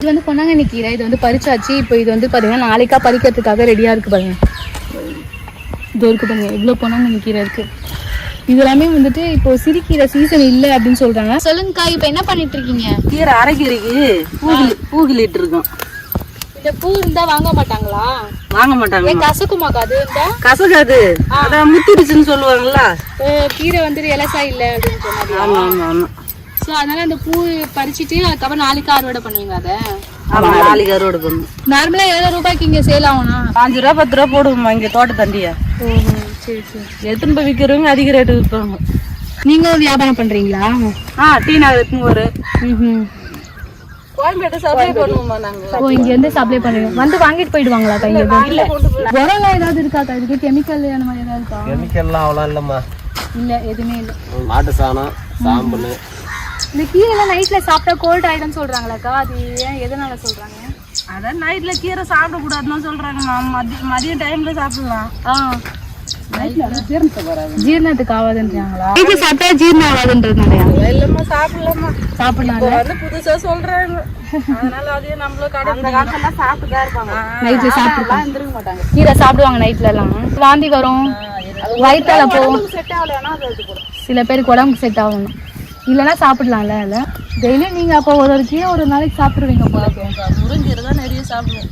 இது வந்து பொன்னாங்கண்ணி கீரை. இது வந்து பறிச்சாச்சு. இப்போ இது வந்து பார்த்தீங்கன்னா நாளைக்கா பறிக்கிறதுக்காக ரெடியாக இருக்குது பாருங்க. இது இருக்கு பாருங்க, இவ்வளோ பொன்னாங்கண்ணி கீரை இருக்கு. இது எல்லாமே வந்துட்டு இப்போ சிறுகீரை சீசன் இல்லை அப்படின்னு சொல்றாங்க. சொல்லுங்கக்கா, இப்போ என்ன பண்ணிட்டு இருக்கீங்க? கீரை அரைக்கீரைக்கு பூகிலிட்டு இருக்கோம். இந்த பூ இருந்தா வாங்க மாட்டாங்களா? வாங்க மாட்டாங்க. கசக்குமாக்கா? அது இருந்தா கசக்காது, அதான் முத்திடுச்சுன்னு சொல்லுவாங்கல்ல. கீரை வந்துட்டு இலசா இல்லை அப்படின்னு சொன்னாங்க. ஆமா ஆமா ஆமா. ஸோ அதனால அந்த பூ பறிச்சுட்டு அதுக்கப்புறம் நாளைக்கு அறுவடை பண்ணுவீங்க. அதை ஆமா, நாளைக்கு அறுவடை பண்ணும். நார்மலா எவ்வளவு ரூபாய்க்கு இங்க சேல் ஆகும்னா? 5 ரூபா 10 ரூபா போடுவோம்மா இங்க தோட்ட தண்டியா. சரி சரி. எத்தனை போய் விற்கிறவங்க அதிக ரேட்டு விற்பாங்க. நீங்க வியாபாரம் பண்றீங்களா? டீ நகர் எத்தனை ஒரு கோயம்பேட்டை சப்ளை பண்ணுவோம்மா நாங்க. இங்க இருந்து சப்ளை பண்ணுவீங்க. வந்து வாங்கிட்டு போயிடுவாங்களா? உரம் ஏதாவது இருக்காக்கா? இதுக்கு கெமிக்கல் அந்த மாதிரி ஏதாவது இருக்கா? கெமிக்கல்லாம் அவ்வளோ இல்லைம்மா. இல்ல, எதுவுமே இல்லை. மாட்டு சாணம், சாம்பல். இந்த கீரைலாம் நைட்ல சாப்பிட்டா கோல்ட் ஆயிடும்னு சொல்றாங்களாக்கா? அது ஏன், எதனால சொல்றாங்க? அதான் நைட்ல கீரை சாப்பிடக்கூடாதுன்னு சொல்றாங்க. மதியம் டைம்ல சாப்பிடலாம். ஜீரணத்துக்கு ஆகாதுன்றாங்களா? நைட்ல சாப்பிட்டா ஜீரணம் ஆகாதுன்றதுனாலயா? இல்லம்மா, சாப்பிடலாமா, சாப்பிடலாம். வந்து புதுசா சொல்றாங்க. அதனால அதே நம்மளும் அந்த காலத்துல சாப்பிட்டுதான் இருப்பாங்க. நைட்ல சாப்பிட்டுலாம் இருந்திருக்க மாட்டாங்க. கீரை சாப்பிடுவாங்க நைட்ல எல்லாம். வாந்தி வரும், வயிற்றால போகும். செட் ஆகலைன்னா அது கூட சில பேருக்கு உடம்புக்கு செட் ஆகணும். இல்லைன்னா சாப்பிடலாம்ல. இல்லை டெய்லியும் நீங்க அப்போ ஒரு கீரை ஒரு நாளைக்கு சாப்பிடுவீங்க போல. முருங்கீரை தான் நிறைய சாப்பிடுவோம்.